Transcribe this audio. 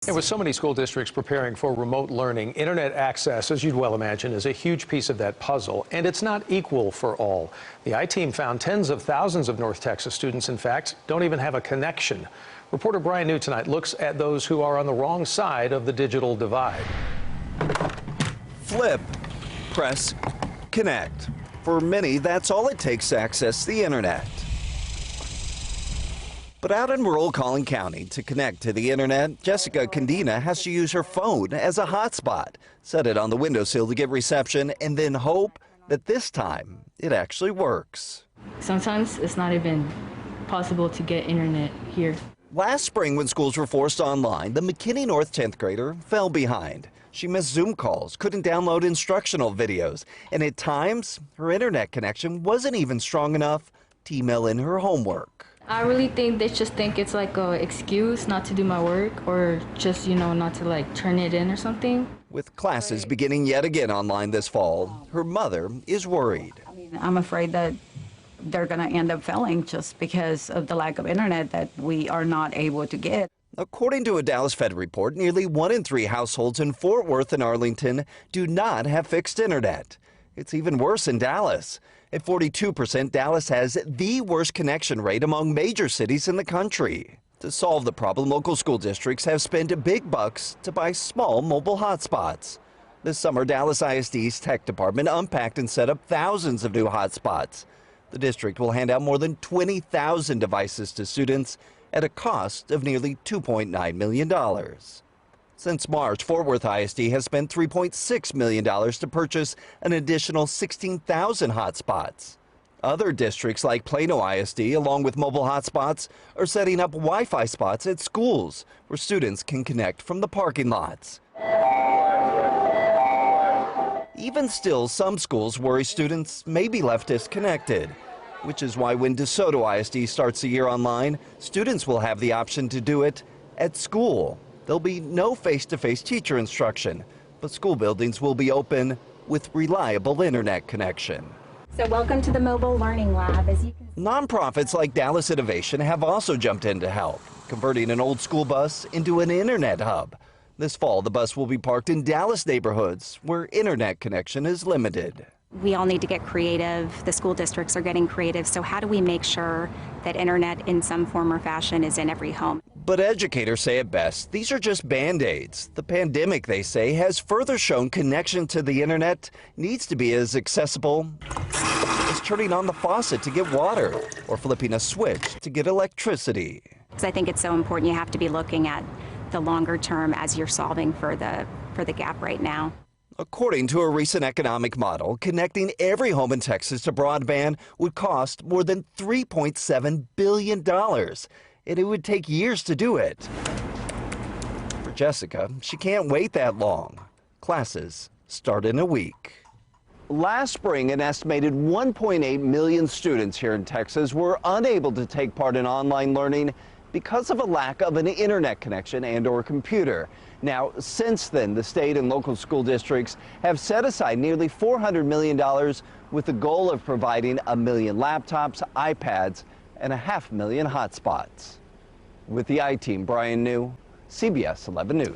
And with so many school districts preparing for remote learning, internet access, as you'd well imagine, is a huge piece of that puzzle, and it's not equal for all. The I-Team found tens of thousands of North Texas students, in fact, don't even have a connection. Reporter Brian New tonight looks at those who are on the wrong side of the digital divide. Flip, press, connect. For many, that's all it takes to access the internet. But out in rural Collin County, to connect to the internet, Jessica Candina has to use her phone as a hotspot, set it on the windowsill to get reception, and then hope that this time it actually works. Sometimes it's not even possible to get internet here. Last spring, when schools were forced online, the McKinney North 10th grader fell behind. She missed Zoom calls, couldn't download instructional videos, and at times, her internet connection wasn't even strong enough to email in her homework. I really think they just think it's like an excuse not to do my work or just, not to like turn it in or something. With classes beginning yet again online this fall, her mother is worried. I'm afraid that they're going to end up failing just because of the lack of internet that we are not able to get. According to a Dallas Fed report, nearly 1 in 3 households in Fort Worth and Arlington do not have fixed internet. It's even worse in Dallas. At 42%, Dallas has the worst connection rate among major cities in the country. To solve the problem, local school districts have spent big bucks to buy small mobile hotspots. This summer, Dallas ISD's tech department unpacked and set up thousands of new hotspots. The district will hand out more than 20,000 devices to students at a cost of nearly $2.9 million. Since March, Fort Worth ISD has spent $3.6 million to purchase an additional 16,000 hotspots. Other districts like Plano ISD, along with mobile hotspots, are setting up Wi-Fi spots at schools where students can connect from the parking lots. Even still, some schools worry students may be left disconnected, which is why when DeSoto ISD starts the year online, students will have the option to do it at school. There'll be no face-to-face teacher instruction, but school buildings will be open with reliable internet connection. So welcome to the Mobile Learning Lab. Nonprofits like Dallas Innovation have also jumped in to help, converting an old school bus into an internet hub. This fall, the bus will be parked in Dallas neighborhoods where internet connection is limited. We all need to get creative. The school districts are getting creative. So how do we make sure that internet in some form or fashion is in every home? But educators say it best, these are just Band-Aids. The pandemic, they say, has further shown connection to the internet needs to be as accessible as turning on the faucet to get water or flipping a switch to get electricity. Because I think it's so important. You have to be looking at the longer term as you're solving for the gap right now. According to a recent economic model, connecting every home in Texas to broadband would cost more than $3.7 billion, and it would take years to do it. For Jessica, she can't wait that long. Classes start in a week. Last spring, an estimated 1.8 million students here in Texas were unable to take part in online learning because of a lack of an internet connection and/or computer. Now, since then, the state and local school districts have set aside nearly $400 million with the goal of providing 1 million laptops, iPads, and 500,000 hotspots. With the I-Team, Brian New, CBS 11 News.